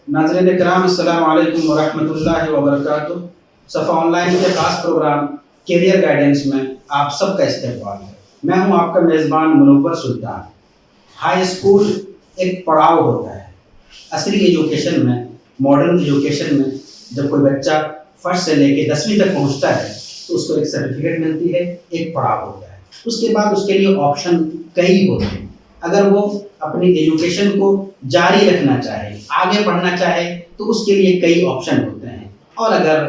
नाज़रीन किराम अस्सलामु अलैकुम व रहमतुल्लाहि व बरकातुहू। सफ़ा ऑनलाइन के खास प्रोग्राम कैरियर गाइडेंस में आप सबका इस्तकबाल है। मैं हूं आपका मेज़बान मुनव्वर सुल्तान। हाई स्कूल एक पड़ाव होता है असली एजुकेशन में, मॉडर्न एजुकेशन में। जब कोई बच्चा फर्स्ट से लेके 10वीं तक पहुंचता है तो उसको एक सर्टिफिकेट मिलती है, एक पड़ाव होता है। उसके बाद उसके लिए ऑप्शन कई होते हैं। अगर वो अपनी एजुकेशन को जारी रखना चाहे, आगे बढ़ना चाहे, तो उसके लिए कई ऑप्शन होते हैं। और अगर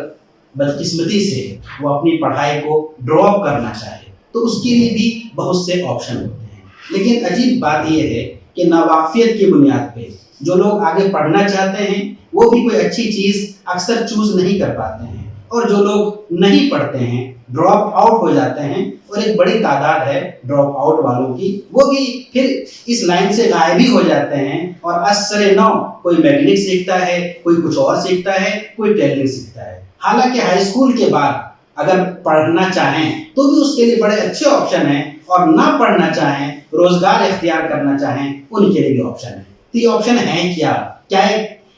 बदकिस्मती से वो अपनी पढ़ाई को ड्रॉप करना चाहे तो उसके लिए भी बहुत से ऑप्शन होते हैं। लेकिन अजीब बात यह है कि नावाफियत की बुनियाद पे जो लोग आगे पढ़ना चाहते हैं वो भी कोई अच्छी चीज़ अक्सर चूज़ नहीं कर पाते हैं, और जो लोग नहीं पढ़ते हैं, ड्रॉप आउट हो जाते हैं, और एक बड़ी तादाद है ड्रॉप आउट वालों की, वो भी फिर इस लाइन से गायब ही हो जाते हैं। और असरे नौ कोई मैकेनिक सीखता है, कोई कुछ और सीखता है, कोई टेलरिंग सीखता है। हालांकि हाई स्कूल के बाद अगर पढ़ना चाहें तो भी उसके लिए बड़े अच्छे ऑप्शन हैं, और ना पढ़ना चाहें, रोजगार इख्तियार करना चाहें, उनके लिए भी ऑप्शन है। तो ये ऑप्शन है क्या क्या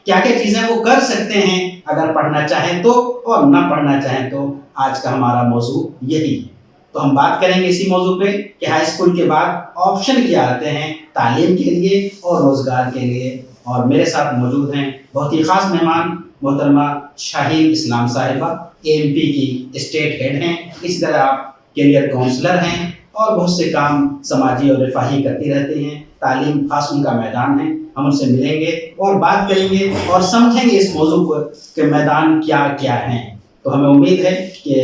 क्या क्या चीज़ें वो कर सकते हैं अगर पढ़ना चाहें तो, और ना पढ़ना चाहें तो। आज का हमारा मौजू यही है। तो हम बात करेंगे इसी मौजू पे कि हाई स्कूल के बाद ऑप्शन क्या आते हैं तालीम के लिए और रोज़गार के लिए। और मेरे साथ मौजूद हैं बहुत ही ख़ास मेहमान, मोहतरमा शाहीन इस्लाम साहिबा, AMP की स्टेट हेड हैं। इसी तरह आप कैरियर काउंसलर हैं और बहुत से काम समाजी और रिफाही करती रहती हैं। तालीम खास उनका मैदान है। हम उनसे मिलेंगे और बात करेंगे और समझेंगे इस मौजू को के मैदान क्या क्या हैं। तो हमें उम्मीद है कि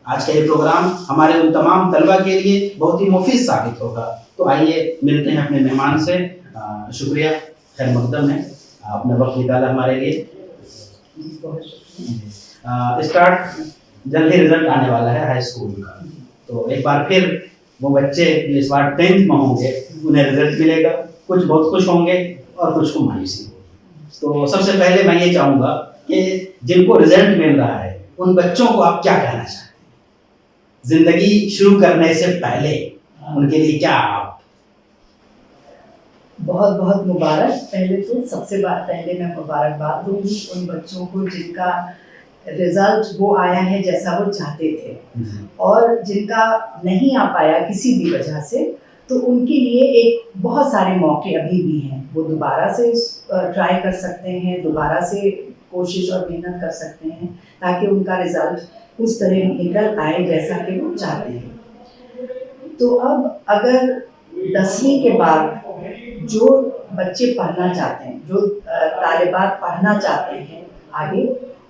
आज का ये प्रोग्राम हमारे उन तमाम तलबा के लिए बहुत ही मुफीद साबित होगा। तो आइए मिलते हैं अपने मेहमान से। शुक्रिया, खैर मकदम है, आपने वक्त निकाला हमारे लिए। स्टार्ट जल्दी रिजल्ट आने वाला है हाई स्कूल का, तो एक बार फिर वो बच्चे जो इस बार 10th में होंगे उन्हें रिजल्ट मिलेगा। कुछ बहुत खुश होंगे और कुछ को मायूसी होगी। तो सबसे पहले मैं ये चाहूँगा कि जिनको रिजल्ट मिल रहा है उन बच्चों को आप क्या कहना चाहते हैं? जिंदगी शुरू करने से पहले उनके लिए क्या आप? बहुत बहुत मुबारक। पहले तो सबसे पहले मैं मुबारकबाद दूंगी उन बच्चों को जिनका रिजल्ट वो आया है जैसा वो चाहते थे, और जिनका नहीं आ पाया किसी भी वजह से, तो उनके लिए एक बहुत सारे मौके अभी भी हैं। वो दोबारा से ट्राई कर सकते हैं, दोबारा से कोशिश और मेहनत कर सकते हैं ताकि उनका रिजल्ट उस तरह निकल आए जैसा कि वो चाहते हैं। तो अब अगर 10वीं के बाद जो बच्चे पढ़ना चाहते हैं, जो तालिबात पढ़ना चाहते हैं आगे,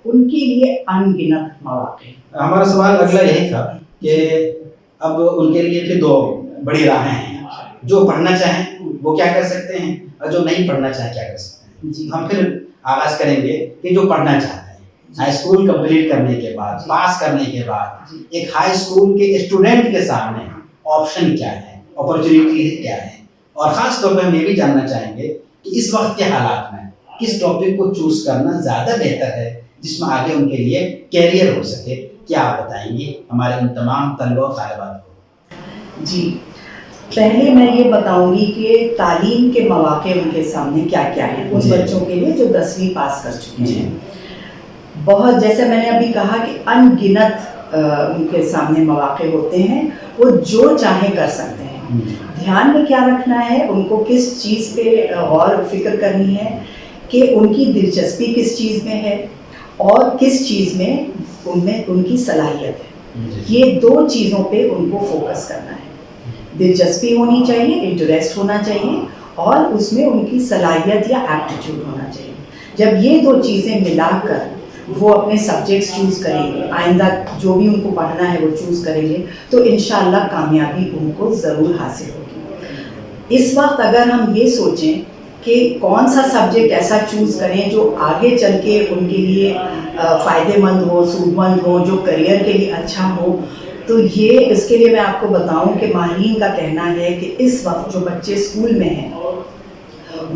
उनके लिए अनगिनत मौके। हमारा सवाल अगला यही था कि अब उनके लिए फिर दो बड़ी राहें हैं। जो पढ़ना चाहें वो क्या कर सकते हैं, और जो नहीं पढ़ना चाहें क्या कर सकते हैं। जी, हम फिर आगाज करेंगे कि जो पढ़ना चाहते हैं, हाई स्कूल कंप्लीट करने के बाद, पास करने के बाद, एक हाई स्कूल के स्टूडेंट के सामने ऑप्शन क्या है, अपॉर्चुनिटी क्या है। और ख़ास तौर पर हम ये भी जानना चाहेंगे कि इस वक्त के हालात में किस टॉपिक को चूज़ करना ज़्यादा बेहतर है जिसमें आगे उनके लिए कैरियर हो सके। क्या आप बताएंगे हमारे उन तमाम तलबा और तालिबात को? जी, पहले मैं ये बताऊंगी कि तालीम के मौके उनके सामने क्या क्या हैं उन बच्चों के लिए जो 10वीं पास कर चुके हैं। बहुत, जैसे मैंने अभी कहा कि अनगिनत उनके सामने मौके होते हैं, वो जो चाहे कर सकते हैं। ध्यान में क्या रखना है, उनको किस चीज़ पे गौर फिक्र करनी है कि उनकी दिलचस्पी किस चीज़ में है और किस चीज़ में उनमें उनकी सलाहियत है। ये दो चीज़ों पे उनको फोकस करना है। दिलचस्पी होनी चाहिए, इंटरेस्ट होना चाहिए, और उसमें उनकी सलाहियत या एप्टीट्यूड होना चाहिए। जब ये दो चीज़ें मिलाकर वो अपने सब्जेक्ट्स चूज़ करेंगे, आइंदा जो भी उनको पढ़ना है वो चूज़ करेंगे, तो इंशाअल्लाह कामयाबी उनको ज़रूर हासिल होगी। इस वक्त अगर हम ये सोचें कि कौन सा सब्जेक्ट ऐसा चूज़ करें जो आगे चल के उनके लिए फ़ायदेमंद हो, सूदमंद हो, जो करियर के लिए अच्छा हो, तो ये इसके लिए मैं आपको बताऊं कि माहिरीन का कहना है कि इस वक्त जो बच्चे स्कूल में हैं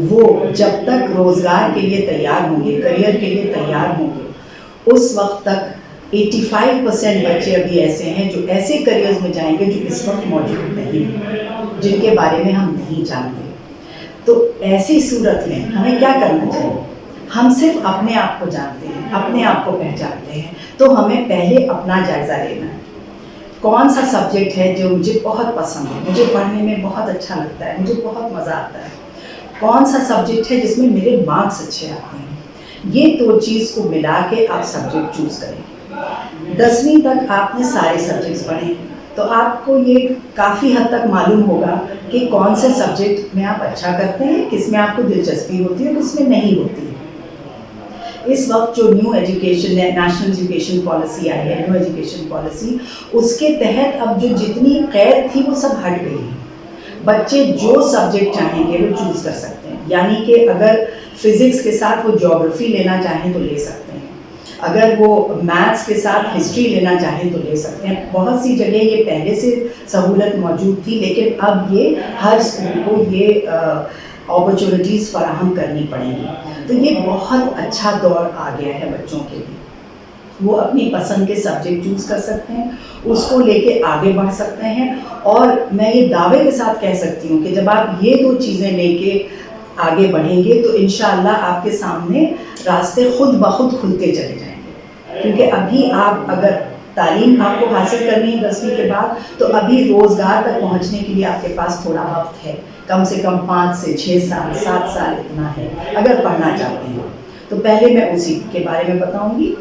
वो जब तक रोज़गार के लिए तैयार होंगे, करियर के लिए तैयार होंगे, उस वक्त तक 85% बच्चे अभी ऐसे हैं जो ऐसे करियर्स में जाएंगे जो इस वक्त मौजूद नहीं हैं, जिनके बारे में हम नहीं जानते। तो ऐसी सूरत में हमें क्या करना चाहिए? हम सिर्फ अपने आप को जानते हैं, अपने आप को पहचानते हैं, तो हमें पहले अपना जायज़ा लेना है। कौन सा सब्जेक्ट है जो मुझे बहुत पसंद है, मुझे पढ़ने में बहुत अच्छा लगता है, मुझे बहुत मज़ा आता है, कौन सा सब्जेक्ट है जिसमें मेरे मार्क्स अच्छे आते हैं। ये दो चीज़ को मिला के आप सब्जेक्ट चूज़ करें। 10वीं तक आपने सारे सब्जेक्ट्स पढ़े हैं, तो आपको ये काफ़ी हद तक मालूम होगा कि कौन से सब्जेक्ट में आप अच्छा करते हैं, किस में आपको दिलचस्पी होती है, किस में नहीं होती है। इस वक्त जो न्यू एजुकेशन है, नेशनल एजुकेशन पॉलिसी आई है, न्यू एजुकेशन पॉलिसी, उसके तहत अब जो जितनी कैद थी वो सब हट गई है। बच्चे जो सब्जेक्ट चाहेंगे वो चूज़ कर सकते हैं। यानी कि अगर फिज़िक्स के साथ वो ज्योग्राफी लेना चाहें तो ले सकते हैं, अगर वो मैथ्स के साथ हिस्ट्री लेना चाहें तो ले सकते हैं। बहुत सी जगह ये पहले से सहूलत मौजूद थी, लेकिन अब ये हर स्कूल को ये अपॉर्चुनिटीज़ फराहम करनी पड़ेंगी। तो ये बहुत अच्छा दौर आ गया है बच्चों के लिए। वो अपनी पसंद के सब्जेक्ट चूज़ कर सकते हैं, उसको लेके आगे बढ़ सकते हैं। और मैं ये दावे के साथ कह सकती हूँ कि जब आप ये दो चीज़ें लेके आगे बढ़ेंगे तो इंशाअल्लाह आपके सामने रास्ते खुद ब खुद खुलते चले जाएंगे। क्योंकि अभी आप अगर तालीम आपको हासिल करनी है 10वीं के बाद, तो अभी रोज़गार तक पहुँचने के लिए आपके पास थोड़ा वक्त है, कम से कम 5 से 6 साल 7 साल इतना है अगर पढ़ना चाहते हैं। तो पहले मैं उसी के बारे में बताऊँगी।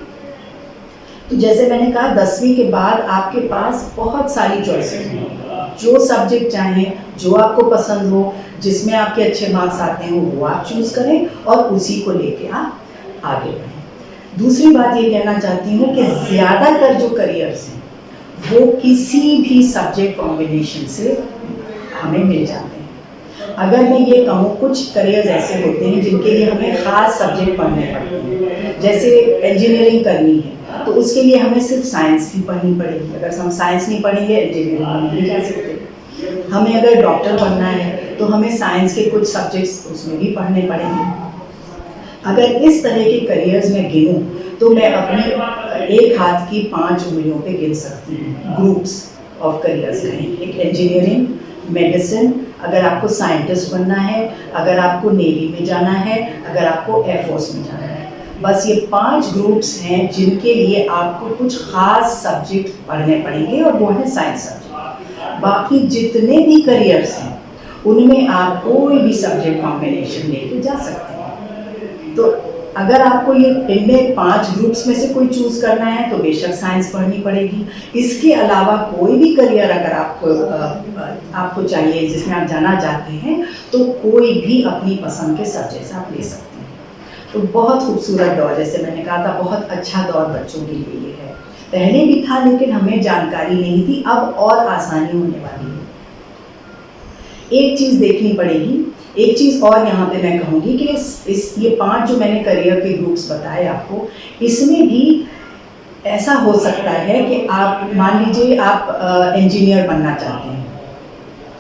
तो जैसे मैंने कहा 10वीं के बाद आपके पास बहुत सारी चॉइसेस हैं। जो सब्जेक्ट चाहें, जो आपको पसंद हो, जिसमें आपके अच्छे मार्क्स आते हैं वो आप चूज़ करें और उसी को लेके आप आगे बढ़ें। दूसरी बात ये कहना चाहती हूँ कि ज़्यादातर जो करियर्स हैं वो किसी भी सब्जेक्ट कॉम्बिनेशन से हमें मिल जाते हैं। अगर मैं ये कहूँ, कुछ करियर्स ऐसे होते हैं जिनके लिए हमें ख़ास सब्जेक्ट पढ़ने पड़ते हैं। जैसे इंजीनियरिंग करनी है तो उसके लिए हमें सिर्फ साइंस भी पढ़नी पड़ेगी। अगर हम साइंस नहीं पढ़ेंगे इंजीनियरिंग में नहीं जा सकते। हमें अगर डॉक्टर बनना है तो हमें साइंस के कुछ सब्जेक्ट्स उसमें भी पढ़ने पड़ेंगे। अगर इस तरह के करियर्स में गिनूँ तो मैं अपने एक हाथ की 5 उंगलियों पे गिन सकती हूँ ग्रुप्स ऑफ करियर्स कहेंगे। एक इंजीनियरिंग, मेडिसिन, अगर आपको साइंटिस्ट बनना है, अगर आपको नेवी में जाना है, अगर आपको एयरफोर्स में जाना है। बस ये 5 ग्रुप्स हैं जिनके लिए आपको कुछ ख़ास सब्जेक्ट पढ़ने पड़ेंगे और वो है साइंस सब्जेक्ट। बाकी जितने भी करियर्स हैं उनमें आप कोई भी सब्जेक्ट कॉम्बिनेशन लेके जा सकते हैं। तो अगर आपको ये इनमें 5 ग्रुप्स में से कोई चूज़ करना है तो बेशक साइंस पढ़नी पड़ेगी। इसके अलावा कोई भी करियर अगर आपको चाहिए जिसमें आप जाना चाहते हैं तो कोई भी अपनी पसंद के सब्जेक्ट्स आप ले सकते हैं। तो बहुत खूबसूरत दौर, जैसे मैंने कहा था, बहुत अच्छा दौर बच्चों के लिए है। पहले भी था लेकिन हमें जानकारी नहीं थी, अब और आसानी होने वाली है। एक चीज़ देखनी पड़ेगी, एक चीज़ और यहाँ पे मैं कहूँगी कि ये 5 जो मैंने करियर के ग्रुप्स बताए आपको, इसमें भी ऐसा हो सकता है कि आप मान लीजिए आप इंजीनियर बनना चाहते हैं,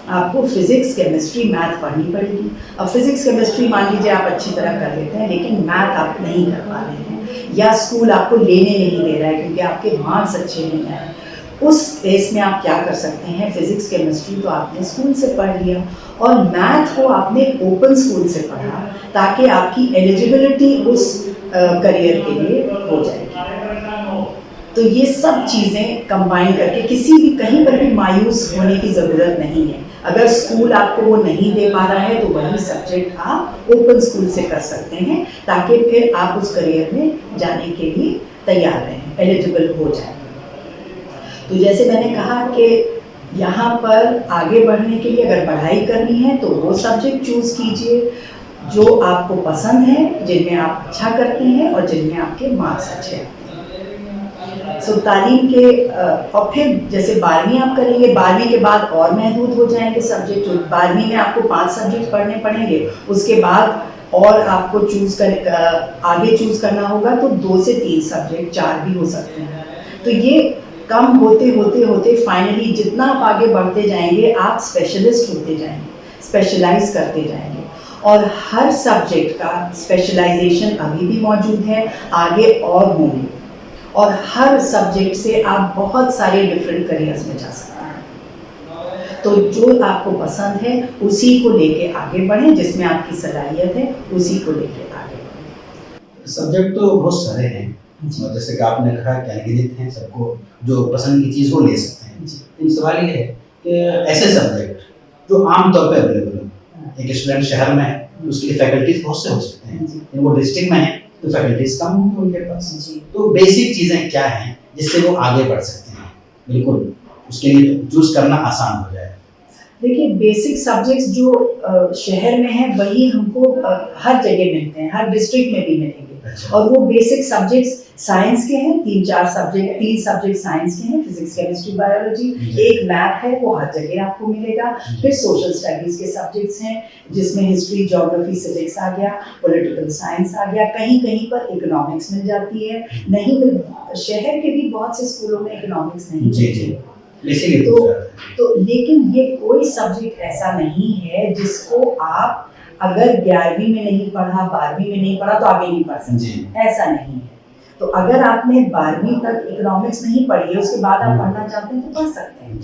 आपको फिज़िक्स, केमिस्ट्री, मैथ पढ़नी पड़ेगी। अब फिज़िक्स, केमिस्ट्री मान लीजिए आप अच्छी तरह कर लेते हैं लेकिन मैथ आप नहीं कर पा रहे हैं या स्कूल आपको लेने नहीं दे रहा है क्योंकि आपके मार्क्स अच्छे नहीं आए। उस केस में आप क्या कर सकते हैं, फिज़िक्स, केमिस्ट्री तो आपने स्कूल से पढ़ लिया और मैथ को आपने ओपन स्कूल से पढ़ा ताकि आपकी एलिजिबिलिटी उस करियर के लिए हो जाएगी। तो ये सब चीज़ें कंबाइन करके किसी भी कहीं पर भी मायूस होने की ज़रूरत नहीं है। अगर स्कूल आपको वो नहीं दे पा रहा है तो वही सब्जेक्ट आप ओपन स्कूल से कर सकते हैं ताकि फिर आप उस करियर में जाने के लिए तैयार रहें, एलिजिबल हो जाए। तो जैसे मैंने कहा कि यहाँ पर आगे बढ़ने के लिए अगर पढ़ाई करनी है तो वो सब्जेक्ट चूज़ कीजिए जो आपको पसंद है, जिनमें आप अच्छा करते हैं और जिनमें आपके मार्क्स अच्छे आते हैं। सो तालीम के और फिर जैसे 12वीं आप करेंगे, 12वीं के बाद और महदूद हो जाएंगे सब्जेक्ट। 12वीं में आपको 5 सब्जेक्ट पढ़ने पड़ेंगे, उसके बाद और आपको आगे चूज़ करना होगा तो 2 से 3 सब्जेक्ट, 4 भी हो सकते हैं। तो ये कम होते होते होते फाइनली जितना आप आगे बढ़ते जाएंगे आप स्पेशलिस्ट होते जाएंगे, स्पेशलाइज करते जाएंगे और हर सब्जेक्ट का स्पेशलाइजेशन अभी भी मौजूद है, आगे और होंगे और हर सब्जेक्ट से आप बहुत सारे डिफरेंट करियर्स में जा सकते हैं। तो जो आपको पसंद है उसी को लेके आगे बढ़ें, जिसमें आपकी सलाहियत है उसी को लेके आगे बढ़ें। सब्जेक्ट तो बहुत सारे हैं, और जैसे कि आपने कहा कि अनगिनत हैं, सबको जो पसंद की चीज़ वो ले सकते हैं। लेकिन सवाल ये है कि ऐसे सब्जेक्ट जो आम तौर पे अवेलेबल हैं, एक स्टूडेंट शहर में है तो उसके लिए फैकल्टीज बहुत से हो सकते हैं, लेकिन वो डिस्ट्रिक्ट में है तो फैकल्टीज कम होंगी उनके पास। तो बेसिक चीज़ें क्या हैं जिससे वो आगे बढ़ सकते हैं, बिल्कुल उसके लिए चूज करना आसान हो जाए? देखिए, बेसिक सब्जेक्ट्स जो शहर में हैं वही हमको हर जगह मिलते हैं, हर डिस्ट्रिक्ट में भी मिलेंगे। अच्छा। और वो बेसिक सब्जेक्ट्स साइंस के हैं, 3 सब्जेक्ट साइंस के हैं, फिजिक्स, केमिस्ट्री, बायोलॉजी। एक मैथ है, वो हर जगह आपको मिलेगा। फिर सोशल स्टडीज के सब्जेक्ट्स हैं जिसमें हिस्ट्री, ज्योग्राफी, सिविक्स आ गया, पॉलिटिकल साइंस आ गया, कहीं कहीं पर इकोनॉमिक्स मिल जाती है। नहीं मिल, शहर के भी बहुत से स्कूलों में इकोनॉमिक्स नहीं मिलती है। तो लेकिन ये कोई सब्जेक्ट ऐसा नहीं है जिसको आप अगर 11वीं में नहीं पढ़ा, 12वीं में नहीं पढ़ा तो आगे नहीं पढ़ सकते, ऐसा नहीं है। तो अगर आपने 12वीं तक इकोनॉमिक्स नहीं पढ़ी है, उसके बाद आप पढ़ना चाहते हैं तो पढ़ सकते हैं।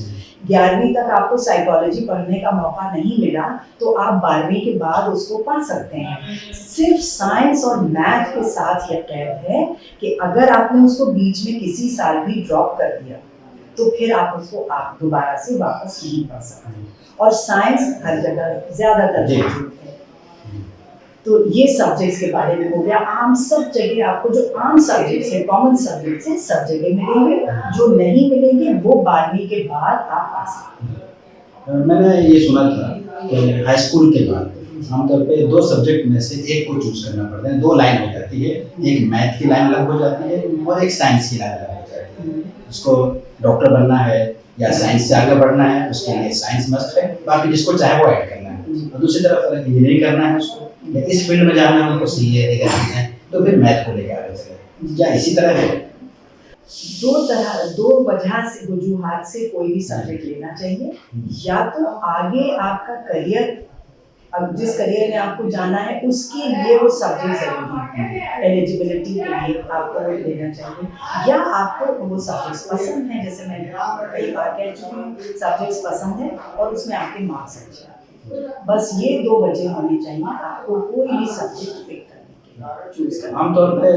11वीं तक आपको साइकोलॉजी पढ़ने का मौका नहीं मिला तो आप 12वीं के बाद उसको पढ़ सकते हैं। सिर्फ साइंस और मैथ के साथ यह कैद है कि अगर आपने उसको बीच में किसी साल भी ड्रॉप कर दिया तो फिर आप उसको आप दोबारा से वापस नहीं पढ़ सकते। और साइंस हर जगह ज्यादातर मौजूद है। तो ये सब्जेक्ट्स के बारे में हो गया। आम सब जगह आपको जो आम सब्जेक्ट्स है, कॉमन सब्जेक्ट्स है, सब जगह मिलेंगे। जो नहीं मिलेंगे वो 12वीं के बाद आप पा सकते हैं। मैंने ये सुना था कि हाई स्कूल के बाद आमतौर पे 2 सब्जेक्ट में से एक को चूज करना पड़ता है, 2 लाइन हो जाती है, एक मैथ की लाइन अलग हो जाती है और एक साइंस की लाइन अलग हो जाती है। उसको डॉक्टर बनना है या साइंस से आगे बढ़ना है उसके लिए साइंस मस्ट है, बाकी जिसको चाहे वो ऐड करना है। और दूसरी तरफ अगर इंजीनियरिंग करना है उसको या इस फील्ड में जाना है उनको सीए करना है तो फिर मैथ को लेकर आगे चले। क्या इसी तरह है? 2 वजूहात से कोई भी सब्जेक्ट लेना चाहिए। या तो आगे आपका करियर, अब जिस करियर में आपको जाना है उसके लिए वो सब्जेक्ट जरूरी है, एलिजिबिलिटी के लिए आपको वो लेना चाहिए। या आपको वो सब्जेक्ट्स पसंद है, जैसे मैं कई बार कह चुकी हूँ, सब्जेक्ट्स पसंद है और उसमें आपके मार्क्स अच्छे आते हैं। बस ये 2 वजह होनी चाहिए आपको कोई भी सब्जेक्ट पिक करने के चूज करना। आमतौर पे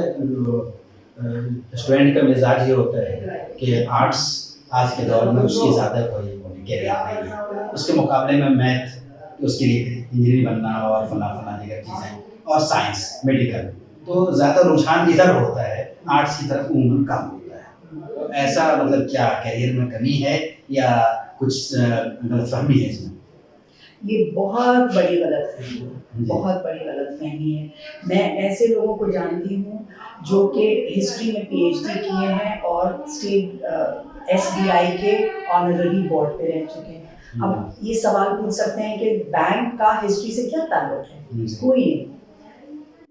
स्टूडेंट का मिजाज ये होता है कि आर्ट्स आज के दौर में उसकी ज़्यादा कोई कैरियर नहीं है, उसके मुकाबले में मैथ उसके लिए इंजीनियर बनना और फला जगह चीज़ें और साइंस, मेडिकल, तो ज़्यादा रुझान इधर होता है, आर्ट्स की तरफ उम्र कम होता है। तो ऐसा मतलब क्या करियर में कमी है या कुछ गलतफहमी है इसमें? ये बहुत बड़ी गलतफहमी है, बहुत बड़ी गलतफहमी है। मैं ऐसे लोगों को जानती हूँ जो कि हिस्ट्री में पीएचडी किए हैं और स्टेट एसबीआई के ऑनररी बोर्ड पे रह चुके हैं। अब ये सवाल पूछ सकते हैं कि बैंक का हिस्ट्री से क्या ताल्लुक है? कोई नहीं।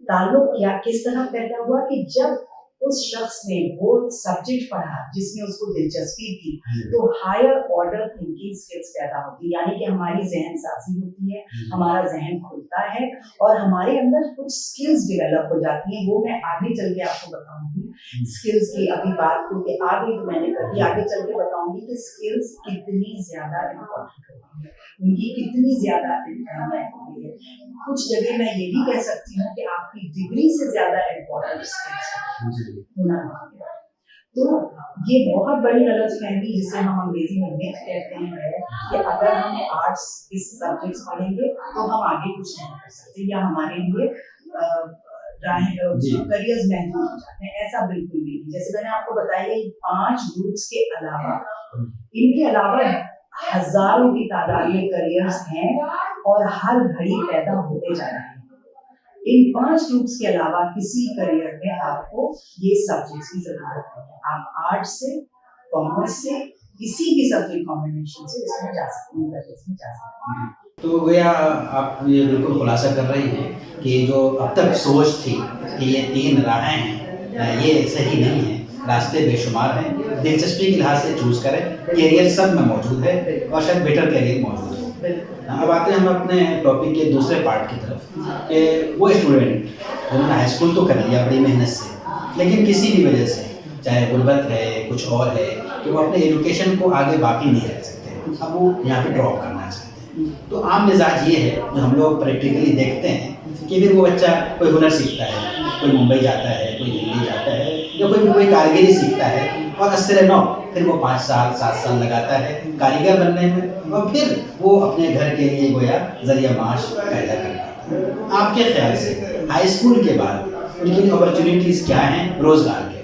ताल्लुक क्या किस तरह पैदा हुआ कि जब उस शख्स ने वो सब्जेक्ट पढ़ा जिसमें उसको दिलचस्पी थी तो हायर ऑर्डर थिंकिंग स्किल्स पैदा होती है, यानी कि हमारी जहन साजी होती है, हमारा जहन खुलता है और हमारे अंदर कुछ स्किल्स डेवलप हो जाती हैं। वो मैं आगे चल के आपको बताऊंगी स्किल्स की। अभी बात क्योंकि आगे तो मैंने कर दी, आगे चल के बताऊंगी कि स्किल्स कितनी ज्यादा इम्पोर्टेंट होती है, उनकी कितनी ज्यादा अहमियत होती है। कुछ जगह मैं ये भी कह सकती हूँ कि आपकी डिग्री से ज्यादा इम्पोर्टेंट स्किल्स होना चाहिए। तो ये बहुत बड़ी गलतफहमी जिसे हम अंग्रेजी में मिथ कहते हैं है कि अगर हम आर्ट्स इस सब्जेक्ट्स पढ़ेंगे तो हम आगे कुछ नहीं कर सकते या हमारे लिए करियर्स महदूद हो जाते हैं। ऐसा बिल्कुल भी नहीं। जैसे मैंने आपको बताया 5 ग्रुप्स के अलावा, इनके अलावा हजारों की तादाद में करियर्स हैं और हर घड़ी पैदा होते जा रहे हैं। इन 5 ग्रुप्स के अलावा किसी करियर में आपको ये सब्जेक्ट्स की जरूरत है। आप आर्ट्स से, कॉमर्स से, किसी भी सब्जेक्ट कॉम्बिनेशन से इसमें जा सकते हैं, तो भैया आप ये बिल्कुल खुलासा कर रही हैं कि जो अब तक सोच थी कि ये 3 राहें हैं, ये सही नहीं है। रास्ते बेशुमार हैं, दिलचस्पी के लिहाज से चूज करें, कैरियर सब में मौजूद है और शायद बेटर कैरियर मौजूद है। अब आते हैं हम अपने टॉपिक के दूसरे पार्ट की तरफ कि वो स्टूडेंट जिन्होंने हाई स्कूल तो कर लिया बड़ी मेहनत से, लेकिन किसी भी वजह से, चाहे गुर्बत है कुछ और है, कि वो अपने एजुकेशन को आगे बाकी नहीं रख सकते, अब वो यहाँ पे ड्रॉप करना चाहते हैं। तो आम मिजाज ये है जो हम लोग प्रैक्टिकली देखते हैं कि फिर वो बच्चा कोई हुनर सीखता है, कोई मुंबई जाता है, कोई दिल्ली जाता है, या कोई कारीगरी सीखता है और असर नौ फिर वो 5 साल 7 साल लगाता है कारीगर बनने में, और फिर वो अपने घर के लिए गोया जरिया माश पैदा करता है। आपके ख्याल से हाई स्कूल के बाद उनकी अपॉर्चुनिटीज़ क्या हैं रोज़गार के?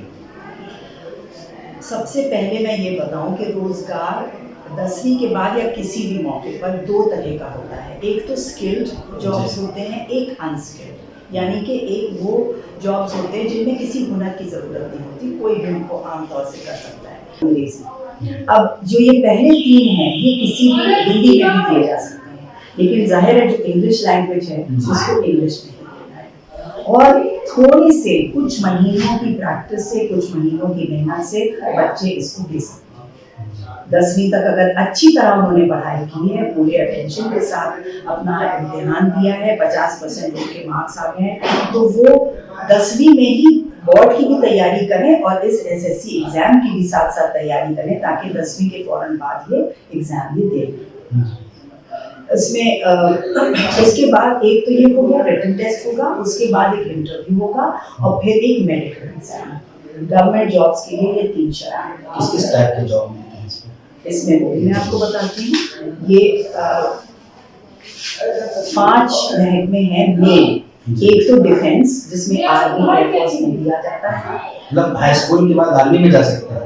सबसे पहले मैं ये बताऊं कि रोज़गार 10वीं के बाद या किसी भी मौके पर 2 तरह का होता है। एक तो स्किल्ड जॉब्स होते हैं, एक अनस्किल्ड, यानी कि एक वो जॉब्स होते हैं जिनमें किसी हुनर की ज़रूरत नहीं होती, कोई भी उनको आमतौर से कर सकता है। अंग्रेजी, अब जो ये पहले 3 हैं ये किसी भी हिंदी में भी किए जा सकते हैं, लेकिन जाहिर है जो इंग्लिश लैंग्वेज है उसको इंग्लिश में ही देना है। और थोड़ी से कुछ महीनों की प्रैक्टिस से, कुछ महीनों की मेहनत से बच्चे इसको दे सकते हैं। 10वीं तक अगर अच्छी तरह उन्होंने पढ़ाई की है, पूरे अटेंशन के साथ अपना इम्तिहान दिया है, 50% उनके मार्क्स आ गए हैं, तो वो 10वीं में ही बोर्ड की भी तैयारी करें और इस SSC एग्ज़ाम की भी साथ साथ तैयारी करें, ताकि 10वीं के फौरन बाद ये एग्ज़ाम भी दें। इसमें उसके बाद एक तो ये हो गया रिटन टेस्ट होगा, उसके बाद एक इंटरव्यू होगा और फिर एक मेडिकल एग्जाम। गवर्नमेंट जॉब्स के लिए ये 3 शर्त। किस टाइप के जॉब मिलते हैं इसमें वो भी मैं आपको बताती हूँ। ये 5 महकमे हैं मेन। एक तो डिफेंस, जिसमें आर्मी एयरफोर्स में दिया जाता है। मतलब हाई स्कूल के बाद आर्मी में जा सकते हैं?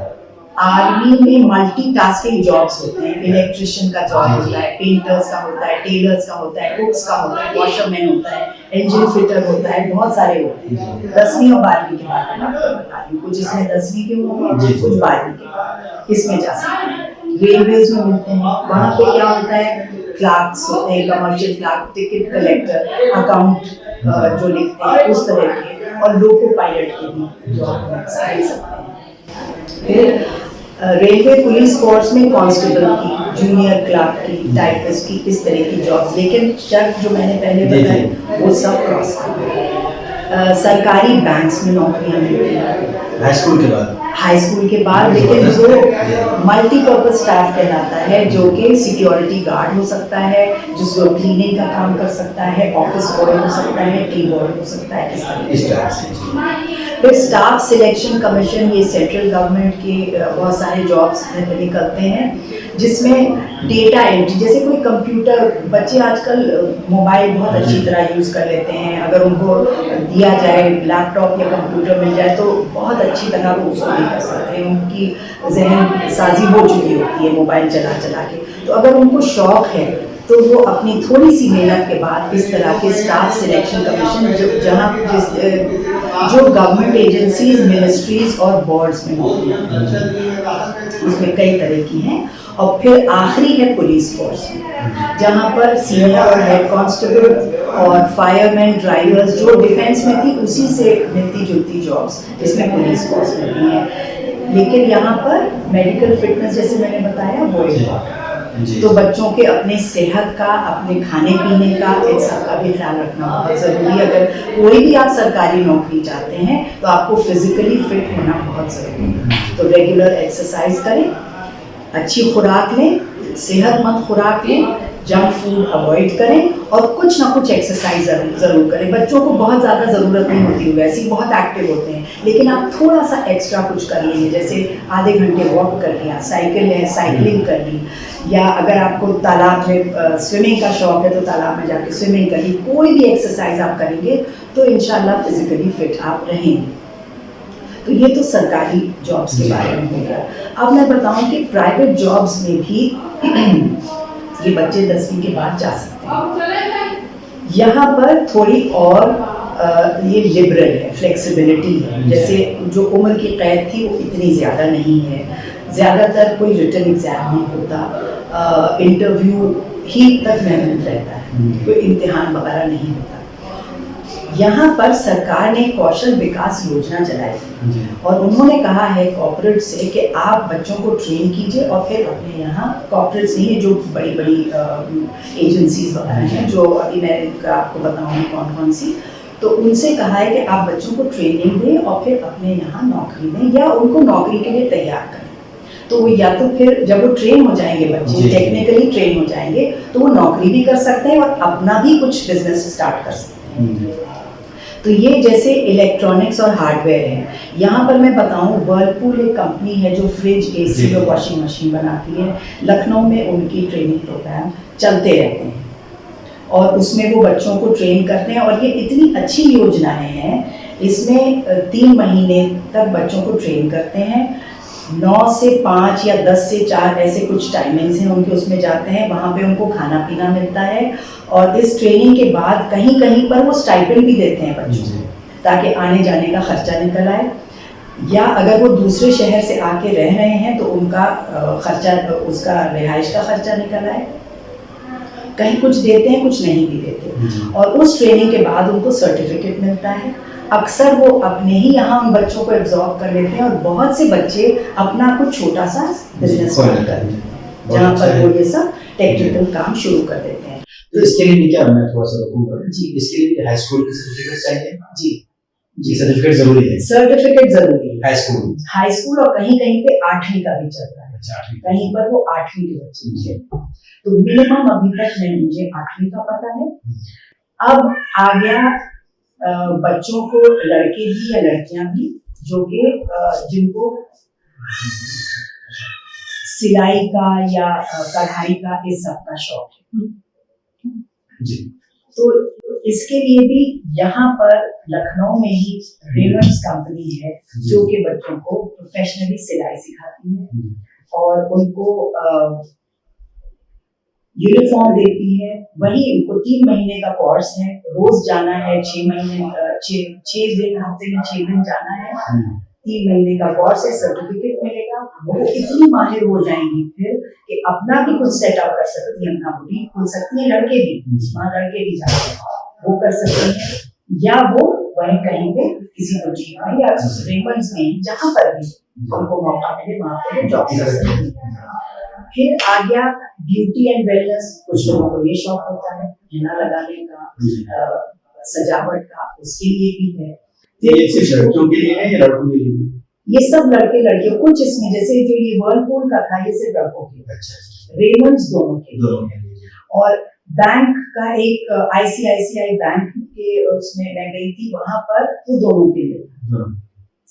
आर्मी में मल्टीटास्किंग जॉब्स होते हैं, इलेक्ट्रिशियन का जॉब होता है, पेंटर्स का होता है, टेलर्स का होता है, कुक्स का होता है, वॉशरमैन होता है, इंजन फिटर होता है, बहुत सारे होते हैं। 10वीं और 12वीं के बाद मैं आपको बता रही हूँ, कुछ इसमें 10वीं के होंगे, कुछ 12वीं के बाद इसमें जा सकते हैं। रेलवेज में मिलते हैं, वहाँ पे क्या होता है, क्लार्क्स होते हैं, commercial clerk, ticket collector, account जो लिखते हैं उस तरह के, और लोको पायलट के भी जॉब मिल सकते हैं। फिर रेलवे पुलिस फोर्स में कांस्टेबल की, जूनियर क्लार्क की, टाइपिस्ट की, इस तरह की जॉब्स, लेकिन शर्त जो मैंने पहले बताई वो सब क्रॉस कर। सरकारी बैंक्स में नौकरियां मिलती हैं हाई स्कूल के बाद। हाई स्कूल के बाद, लेकिन जो मल्टीपर्पज स्टाफ कहलाता है, जो कि सिक्योरिटी गार्ड हो सकता है, जिसको क्लीनिंग का काम कर सकता है, ऑफिस बॉय हो सकता है, टी बॉय हो सकता है, इस तरह से। फिर स्टाफ सिलेक्शन कमीशन, ये सेंट्रल गवर्नमेंट के बहुत सारे जॉब्स निकलते हैं, जिसमें डेटा एंट्री, जैसे कोई कंप्यूटर, बच्चे आजकल मोबाइल बहुत अच्छी तरह यूज़ कर लेते हैं, अगर उनको दिया जाए लैपटॉप या कंप्यूटर मिल जाए तो बहुत अच्छी तरह वो उसको भी कर सकते हैं, उनकी जहन साजी हो चुकी होती है मोबाइल चला चला के। तो अगर उनको शौक़ है तो वो अपनी थोड़ी सी मेहनत के बाद इस तरह के स्टाफ सिलेक्शन कमीशन, जो गवर्नमेंट एजेंसीज, मिनिस्ट्रीज और बोर्ड्स में होती हैं, उसमें कई तरह की हैं। और फिर आखिरी है पुलिस फोर्स में, जहाँ पर सीनियर और हेड कांस्टेबल और फायरमैन, ड्राइवर्स, जो डिफेंस में थी उसी से मिलती जुलती जॉब्स इसमें पुलिस फोर्स में भी हैं। लेकिन यहाँ पर मेडिकल फिटनेस, जैसे मैंने बताया, वो तो बच्चों के अपने सेहत का, अपने खाने पीने का, इन सब का भी ख्याल रखना बहुत ज़रूरी है। अगर कोई भी आप सरकारी नौकरी चाहते हैं तो आपको फिजिकली फिट होना बहुत ज़रूरी है। तो रेगुलर एक्सरसाइज करें, अच्छी खुराक लें, सेहतमंद खुराक लें, जंक फूड अवॉइड करें और कुछ ना कुछ एक्सरसाइज ज़रूर करें। बच्चों को बहुत ज़्यादा ज़रूरत नहीं होती, वैसे ही बहुत एक्टिव होते हैं, लेकिन आप थोड़ा सा एक्स्ट्रा कुछ कर लीजिए, जैसे आधे घंटे वॉक कर लिया, साइकिलिंग कर ली, या अगर आपको तालाब में स्विमिंग का शौक़ है तो तालाब में जाके स्विमिंग कर ली। कोई भी एक्सरसाइज आप करेंगे तो इंशाल्लाह फिजिकली फिट आप रहेंगे। तो ये तो सरकारी जॉब्स के बारे में हो गया। अब मैं बताऊं कि प्राइवेट जॉब्स में भी ये बच्चे 10वीं के बाद जा सकते हैं। यहाँ पर थोड़ी और ये लिबरल है, फ्लेक्सिबिलिटी है, जैसे जो उम्र की कैद थी वो इतनी ज़्यादा नहीं है, ज़्यादातर कोई रिटन एग्ज़ाम नहीं होता, इंटरव्यू ही तक महदूद रहता है, कोई इम्तिहान वगैरह नहीं होता। यहाँ पर सरकार ने कौशल विकास योजना चलाई और उन्होंने कहा है कॉर्पोरेट से कि आप बच्चों को ट्रेन कीजिए और फिर अपने यहाँ, कॉर्पोरेट से ही जो बड़ी बड़ी एजेंसीज वगैरह हैं, जो अभी मैं आपको बताऊँगी कौन कौन सी, तो उनसे कहा है कि आप बच्चों को ट्रेनिंग दें और फिर अपने यहाँ नौकरी दें या उनको नौकरी के लिए तैयार करें। तो वो या तो फिर जब वो ट्रेन हो जाएंगे बच्चे, जी। टेक्निकली ट्रेन हो जाएंगे, तो वो नौकरी भी कर सकते हैं और अपना भी कुछ बिजनेस स्टार्ट कर सकते हैं। तो ये जैसे इलेक्ट्रॉनिक्स और हार्डवेयर है। यहाँ पर मैं बताऊँ, वर्लपूल एक कंपनी है जो फ्रिज, एसी और वॉशिंग मशीन बनाती है। लखनऊ में उनकी ट्रेनिंग प्रोग्राम चलते रहते हैं और उसमें वो बच्चों को ट्रेन करते हैं और ये इतनी अच्छी योजनाएं हैं। इसमें 3 महीने तक बच्चों को ट्रेन करते हैं। 9 से 5 या 10 से 4 ऐसे कुछ टाइमिंग्स हैं उनके, उसमें जाते हैं, वहाँ पे उनको खाना पीना मिलता है और इस ट्रेनिंग के बाद कहीं कहीं पर वो स्टाइपेंड भी देते हैं बच्चों को, ताकि आने जाने का खर्चा निकल आए, या अगर वो दूसरे शहर से आके रह रहे हैं तो उनका खर्चा, उसका रिहाइश का खर्चा निकल आए। कहीं कुछ देते हैं, कुछ नहीं भी देते। और उस ट्रेनिंग के बाद उनको सर्टिफिकेट मिलता है। अक्सर वो अपने ही यहाँ उन बच्चों को एब्जॉर्ब कर लेते हैं और बहुत से बच्चे अपना कुछ छोटा सा बिजनेस स्टार्ट करते हैं, जहाँ पर वो ये सब टेक्निकल काम शुरू कर देते हैं। तो इसके लिए भी क्या, मैं थोड़ा सा रुकूंगा जी। इसके लिए भी हाई स्कूल की सर्टिफिकेट चाहिए? जी जी, सर्टिफिकेट जरूरी है। सर्टिफिकेट जरूरी है। हाई स्कूल और कहीं कहीं पे 8वीं का भी चल रहा है। अच्छा, ठीक है। कहीं पर वो 8वीं के बच्चे हैं। तो मिनिमम अभी तक मुझे 8वीं का पता है। अब आ गया बच्चों को, लड़के भी या लड़कियां भी, जो कि जिनको सिलाई का या कढ़ाई का इस सब का शौक है जी। तो इसके लिए भी यहाँ पर लखनऊ में ही रेमंड्स कंपनी है जो कि बच्चों को प्रोफेशनली सिलाई सिखाती है और उनको यूनिफॉर्म देती है। वही उनको 3 महीने का कोर्स है, रोज जाना है, 6 दिन, हफ्ते में 6 दिन जाना है। 3 महीने का कोर्स है, सर्टिफिकेट मिलेगा। वो इतनी माहिर हो जाएंगी फिर कि अपना भी कुछ सेटअप कर सकती है, अपना बुटीक खोल सकती है। लड़के भी, वहाँ लड़के भी जाते हैं, वो कर सकते हैं, या वो वहीं कहीं पे किसी बुटीक में या रेमंड्स में, जहाँ पर भी उनको मौका मिले वहाँ पे जॉब कर सकते हैं। फिर आ गया ब्यूटी एंड वेलनेस। कुछ लोगों को ये शौक होता है हिना लगाने का, सजावट का, उसके लिए भी है। ये सिर्फ लड़कियों के लिए है या लड़कों के लिए? ये सब लड़के लड़कियों, कुछ इसमें जैसे जो ये वर्लपूल का था, ये सिर्फ लड़कों के लिए। अच्छा। रेमंड्स दोनों के लिए। और बैंक का एक ICICI बैंक के उसमें मैं गई थी, वहां पर वो दोनों के लिए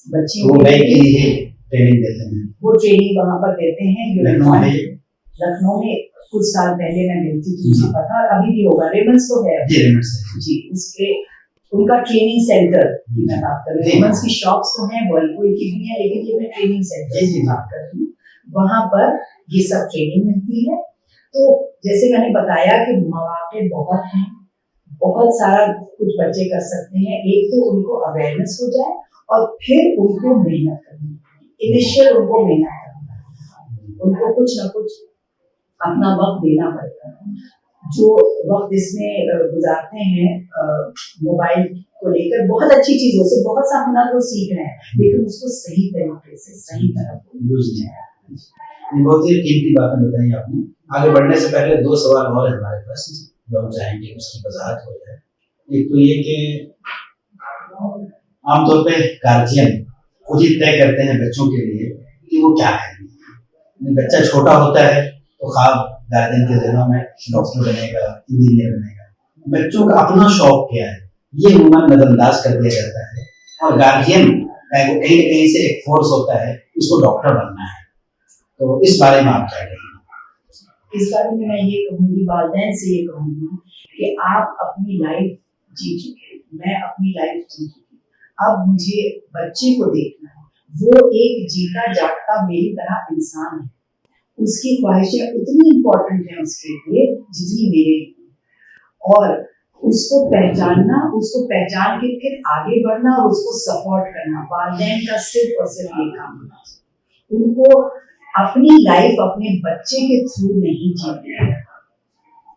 बच्चियों के लिए ट्रेनिंग देते हैं। वो ट्रेनिंग वहां पर देते हैं। लखनऊ में कुछ साल पहले मैं गई थी तो मुझे पता, और अभी भी होगा। रेमंड्स तो है जी, उसके उनका ट्रेनिंग सेंटर की मैं बात कर रही हूँ। रेमंड्स की शॉप्स तो हैं, वर्लपूल की भी है, लेकिन ये मैं ट्रेनिंग सेंटर की बात कर रही हूँ। वहां पर ये सब ट्रेनिंग मिलती है। तो जैसे मैंने बताया कि मौके बहुत हैं, बहुत सारा कुछ बच्चे कर सकते हैं। एक तो उनको अवेयरनेस हो जाए और फिर उनको मेहनत करनी, इनिशियल उनको मेहनत करना, उनको कुछ ना कुछ अपना वक्त देना पड़ता है। जो वक्त इसमें गुजारते हैं मोबाइल को लेकर, बहुत अच्छी चीजों से बहुत सा हुनर वो सीख रहे हैं, लेकिन उसको सही तरीके से, सही तरह यूज नहीं। बहुत ही कीमती बातें बताई आपने। आगे बढ़ने से पहले 2 सवाल और है हमारे पास, जो हम चाहेंगे उसकी वजाहत हो जाए। एक तो ये कि आमतौर पे गार्जियन खुद ही तय करते हैं बच्चों के लिए कि वो क्या करेंगे। बच्चा छोटा होता है तो ख्वाब गार्जियन के दिलों में डॉक्टर बनेगा, इंजीनियर बनेगा। बच्चों का अपना शौक क्या है, ये उम्र नजरअंदाज कर दिया जाता है और गार्जियन कहीं न कहीं से एक फोर्स होता है उसको डॉक्टर बनना है। तो इस बारे में आप क्या कहेंगे? इस बारे में मैं ये कहूँगी, वालिदैन से ये कहूँगी कि आप अपनी लाइफ जी चुके, मैं अपनी लाइफ जी चुकी, अब मुझे बच्चे को देखना है। वो एक जीता जागता मेरी तरह इंसान है, उसकी ख्वाहिशें उतनी इम्पोर्टेंट हैं उसके लिए जितनी मेरे लिए, और उसको पहचानना, उसको पहचान के फिर आगे बढ़ना और उसको सपोर्ट करना, वालिदैन का सिर्फ और सिर्फ ये काम है। उनको अपनी लाइफ अपने बच्चे के थ्रू नहीं जीने है।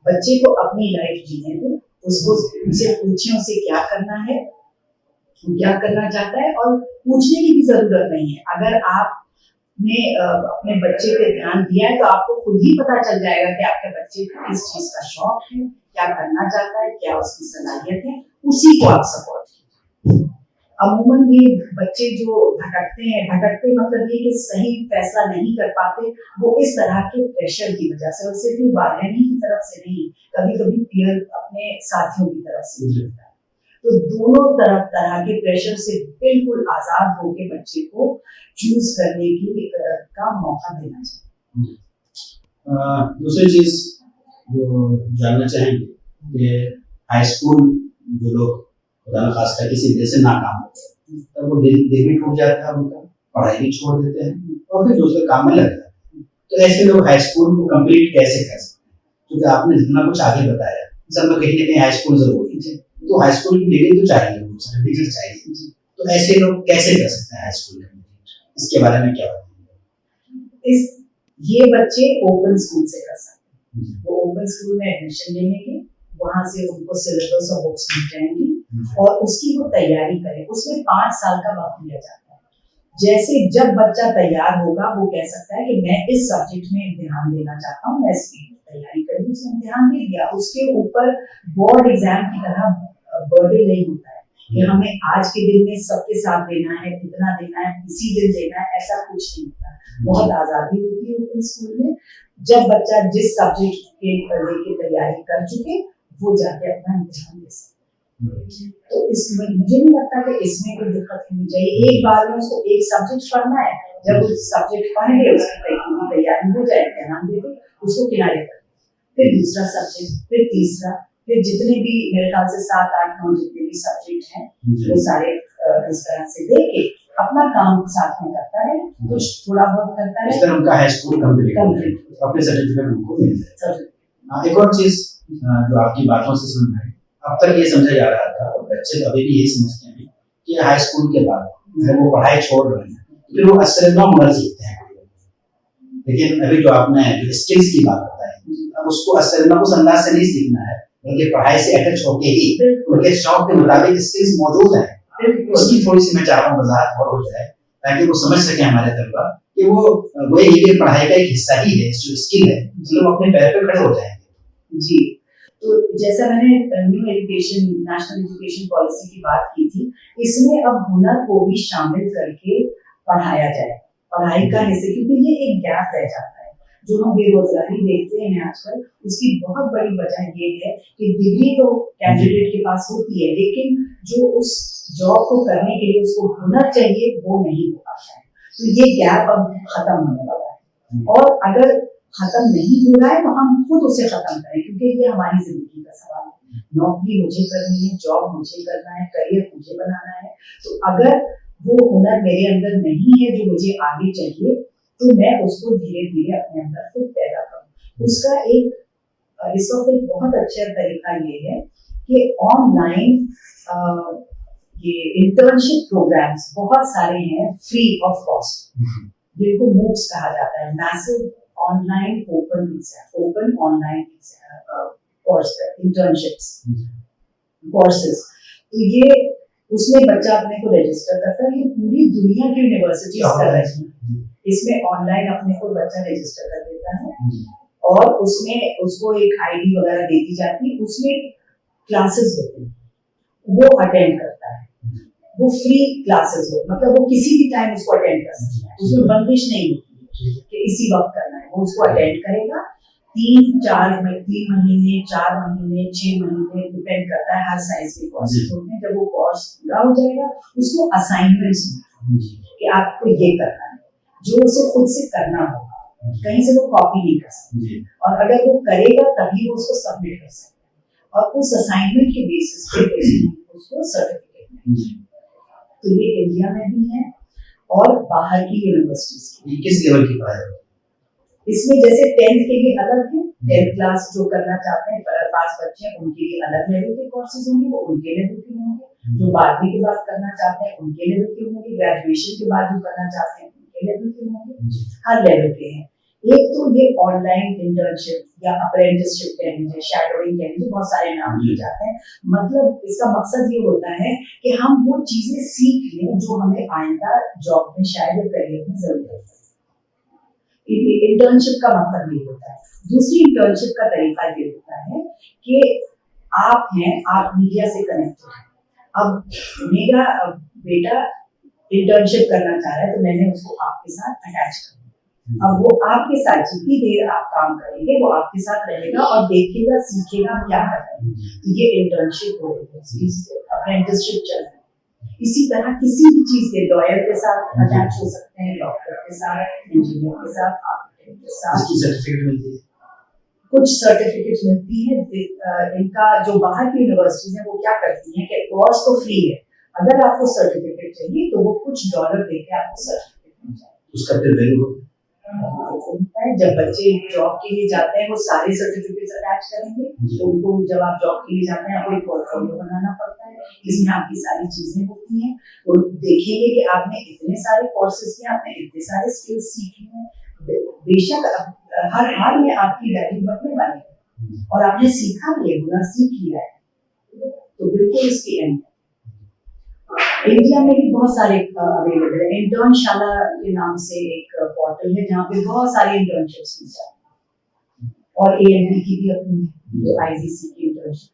बच्चे को अपनी लाइफ जीने दो, उसको उनसे पूछे उसे क्या करना है, क्या करना चाहता है, और पूछने की भी जरूरत नहीं है। अगर आपने अपने बच्चे पे ध्यान दिया है तो आपको खुद ही पता चल जाएगा कि आपके बच्चे को किस चीज का शौक है, क्या करना चाहता है, क्या उसकी सलाहियत है, उसी को आप सपोर्ट कीजिए। अमूमन ये बच्चे जो भटकते मतलब ये कि सही फैसला नहीं कर पाते, वो इस तरह के प्रेशर की वजह से, और सिर्फ वालिदैन की तरफ से नहीं, कभी कभी पीयर अपने साथियों की तरफ से भी होता है। तो दोनों तरह के प्रेशर से बिल्कुल आजाद होकर बच्चे को चूज करने की का मौका देना चाहिए। दूसरी चीज जो जानना चाहेंगे कि हाई स्कूल जो लोग खुदा न खास्ता किसी वजह से नाकाम होते हैं, तब वो दिल भी टूट जाता है उनका, पढ़ाई भी छोड़ देते हैं और फिर दूसरे काम में लग जाते हैं। तो ऐसे लोग हाई स्कूल को कंप्लीट कैसे कर सकते हैं? क्योंकि आपने जितना कुछ आगे बताया, सब में कहीं ना कहीं हाई स्कूल जरूरी है, तो हाई स्कूल की डिग्री तो चाहिए, सर्टिफिकेट चाहिए, तो ऐसे लोग कैसे कर सकते हैं हाई स्कूल कंप्लीट? इसके बारे में क्या बताएंगे? ये बच्चे ओपन स्कूल से कर सकते हैं। वो ओपन स्कूल में एडमिशन ले लेंगे, वहां से उनको सिलेबस और बुक्स मिल जाएंगी और उसकी वो तैयारी करें। उसमें 5 साल का वक्त दिया जाता है। जैसे जब बच्चा तैयार होगा वो कह सकता है कि मैं इस सब्जेक्ट में इम्तिहान देना चाहता हूँ, मैं इसकी तैयारी करूँ, उसने इम्तिहान दे दिया। उसके ऊपर बोर्ड एग्जाम की तरह बर्डन नहीं होता है कि हमें आज के दिन में सबके साथ देना है, कितना देना है, इसी दिन देना है, ऐसा कुछ नहीं होता। बहुत आजादी होती है ओपन स्कूल में। जब बच्चा जिस सब्जेक्ट के लेके तैयारी कर चुके, वो जाके अपना इम्तिहान दे सकते। तो इसमें मुझे नहीं लगता कि इसमें कोई दिक्कत होनी चाहिए। एक बार में उसको एक सब्जेक्ट पढ़ना है, जब उस सब्जेक्ट पढ़ ले, उसकी तैयारी हो जाए, इम्तिहान दे दे, उसको किनारे कर, फिर दूसरा सब्जेक्ट, फिर तीसरा, फिर जितने भी मेरे ख्याल से 7, 8, 9 जितने भी सब्जेक्ट हैं वो सारे इस तरह से दे के अपना काम साथ में करता है, कुछ थोड़ा बहुत करता है, इस तरह उनका हाई स्कूल कंप्लीट अपने सर्टिफिकेट उनको मिल जाए। एक और चीज जो आपकी बातों से समझ में आई, अब तक ये समझा जा रहा था और बच्चे अभी भी यही समझते हैं कि हाई स्कूल के बाद जब वो पढ़ाई छोड़ रहे हैं फिर वो असरना हुनर सीखते हैं। लेकिन अभी जो आपने जो स्किल्स की बात बताई, अब उसको असरना उस अंदाज से नहीं सीखना है, बल्कि पढ़ाई से अटैच होके ही उनके शौक के मुताबिक स्किल्स मौजूद है, उसकी थोड़ी सी मैं चाह रहा हूँ वजाहत और हो जाए ताकि वो समझ सके हमारे तलबा कि वो ये पढ़ाई का एक हिस्सा ही है, जो स्किल है, मतलब अपने पैर पे खड़े हो जाएंगे। जी, तो जैसा मैंने new education national education policy की बात की थी, इसमें अब हुनर को भी शामिल करके पढ़ाया जाए, पढ़ाई का हिस्सा, क्योंकि ये एक गैप रह जाता है। जो हम बेरोजगारी देखते हैं आजकल, उसकी बहुत बड़ी वजह ये है कि डिग्री तो कैंडिडेट के पास होती है, लेकिन जो उस जॉब को करने के लिए उसको हुनर चाहिए वो नहीं हो पाता है। तो ये गैप अब खत्म होने वाला है, और अगर खत्म नहीं हो रहा है तो हम खुद उसे खत्म करें, क्योंकि ये हमारी जिंदगी का सवाल है। नौकरी मुझे करनी है, जॉब मुझे करना है, करियर मुझे बनाना है। तो अगर वो हुनर मेरे अंदर नहीं है जो मुझे आगे चाहिए, तो मैं उसको धीरे धीरे अपने अंदर खुद पैदा करूं। उसका इस वक्त एक बहुत अच्छा तरीका ये है कि ऑनलाइन ये इंटर्नशिप प्रोग्राम्स बहुत सारे हैं फ्री ऑफ कॉस्ट, जिनको मूक्स कहा जाता है, massive online open online course internships courses. तो ये उसमें बच्चा अपने को रजिस्टर करता है, ये पूरी दुनिया की यूनिवर्सिटीज कर रही है। इसमें ऑनलाइन अपने को बच्चा रजिस्टर कर देता है और उसमें उसको एक आईडी वगैरह दे दी जाती है, उसमें क्लासेस होती है, वो अटेंड करता है, वो फ्री क्लासेस हो, मतलब वो किसी भी टाइम उसको अटेंड कर सकता है, उसमें बंदिश नहीं होती कि इसी वक्त करना है, वो उसको अटेंड करेगा। 3 महीने 4 महीने 6 महीने डिपेंड करता है, हर साइज के कोर्सेज होते हैं। जब वो कोर्स पूरा हो जाएगा उसको असाइनमेंट्स कि आपको ये करना है, जो उसे खुद से करना होगा, कहीं से वो कॉपी नहीं कर सकता, और अगर वो करेगा तभी वो उसको सबमिट कर सकता है, और उस असाइनमेंट के बेसिस पे उसको सर्टिफिकेट मिलेगा। तो ये इंडिया में भी है और बाहर की यूनिवर्सिटीज। किस लेवल की पढ़ाई? इसमें जैसे 10th के लिए अलग है, 10th क्लास जो करना चाहते हैं, पास बच्चे उनके लिए अलग लेवल के कोर्सेज होंगे, वो उनके लेवल के होंगे। जो 12वीं के बाद करना चाहते हैं उनके लेवल के होंगे, ग्रेजुएशन के बाद जो करना चाहते हैं उनके लेवल के होंगे, हर लेवल के हैं। एक तो ये ऑनलाइन इंटर्नशिप या अप्रेंटिसशिप कह लीजिए, शैडोइंग कह लीजिए, बहुत सारे नाम दिए जाते हैं। मतलब इसका मकसद ये होता है कि हम वो चीजें सीख लें जो हमें आइंदा जॉब में शायद करियर में जरूरत है। इंटर्नशिप का मतलब ये होता है। दूसरी इंटर्नशिप का तरीका ये होता है कि आप मीडिया से कनेक्टेड हैं, अब मेरा बेटा इंटर्नशिप करना चाह रहा है तो मैंने उसको आपके साथ अटैच कर दिया। अब वो आपके साथ जितनी देर आप काम करेंगे वो आपके साथ रहेगा और देखेगा सीखेगा आप क्या कर रहे हैं। तो ये इंटर्नशिप हो रही है, अप्रेंटिसशिप चल रही है। इसी तरह किसी भी चीज के लॉयर के साथ अटैच हो सकते हैं, डॉक्टर के साथ, इंजीनियर के साथ, आर्किटेक्ट के साथ। इसकी सर्टिफिकेट मिलती है, कुछ सर्टिफिकेट मिलती है। इनका जो बाहर की यूनिवर्सिटीज है वो क्या करती हैं कि कोर्स तो फ्री है, अगर आपको सर्टिफिकेट चाहिए तो वो कुछ डॉलर देके आपको सर्टिफिकेट मिल जाए। उसका फिर वैल्यू होता है। जब बच्चे जॉब के लिए जाते हैं वो सारे सर्टिफिकेट्स अटैच करेंगे, तो उनको जब आप जॉब के लिए जाते हैं आपको एक पोर्टफोलियो बनाना पड़ता है, इसमें आपकी सारी चीजें होती हैं। वो देखेंगे कि आपने इतने सारे कोर्सेज किए, आपने इतने सारे स्किल्स सीखे हैं। बेशक हर हाल में आपकी वैल्यू बढ़ने वाली है और आपने सीखा भी है, हुनर सीख लिया है, तो बिल्कुल इसकी एंड। इंडिया में भी बहुत सारे अवेलेबल है। इंटर्नशाला के नाम से एक पोर्टल है जहाँ पे बहुत सारी इंटर्नशिप्स मिल जाती हैं, और AMD की भी अपनी IGC की इंटर्नशिप।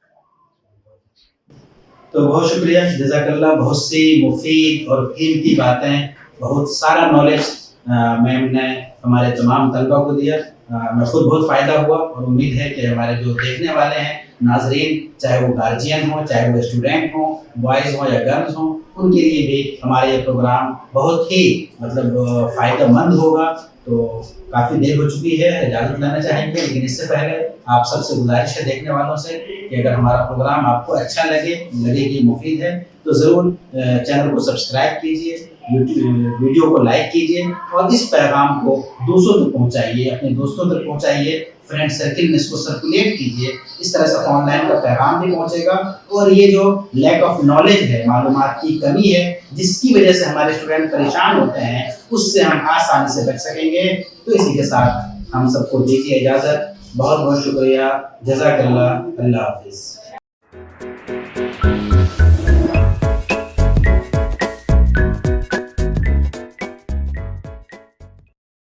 तो बहुत शुक्रिया, जज़ाकल्लाह। बहुत सी मुफीद और कीमती बातें, बहुत सारा नॉलेज मैम ने हमारे तमाम तलबा को दिया। मैं खुद बहुत फ़ायदा हुआ और उम्मीद है कि हमारे जो देखने वाले हैं नाजरीन, चाहे वो गार्जियन हो, चाहे वो स्टूडेंट हो, बॉयज़ हो या गर्ल्स हो, उनके लिए भी हमारा ये प्रोग्राम बहुत ही मतलब फ़ायदेमंद होगा। तो काफ़ी देर हो चुकी है, इजाज़त लेना चाहेंगे, लेकिन इससे पहले आप सबसे गुजारिश है देखने वालों से कि अगर हमारा प्रोग्राम आपको अच्छा लगे कि मुफीद है, तो ज़रूर चैनल को सब्सक्राइब कीजिए, वीडियो को लाइक कीजिए और इस पैगाम को दूसरों तक पहुंचाइए, अपने दोस्तों तक पहुंचाइए, फ्रेंड सर्किल में इसको सर्कुलेट कीजिए। इस तरह से ऑनलाइन का पैगाम भी पहुंचेगा और ये जो लैक ऑफ नॉलेज है, मालूमात की कमी है, जिसकी वजह से हमारे स्टूडेंट परेशान होते हैं, उससे हम आसानी से बच सकेंगे। तो इसी के साथ हम सबको दीजिए इजाज़त। बहुत बहुत शुक्रिया, जज़ाकल्लाह, अल्लाह हाफिज़।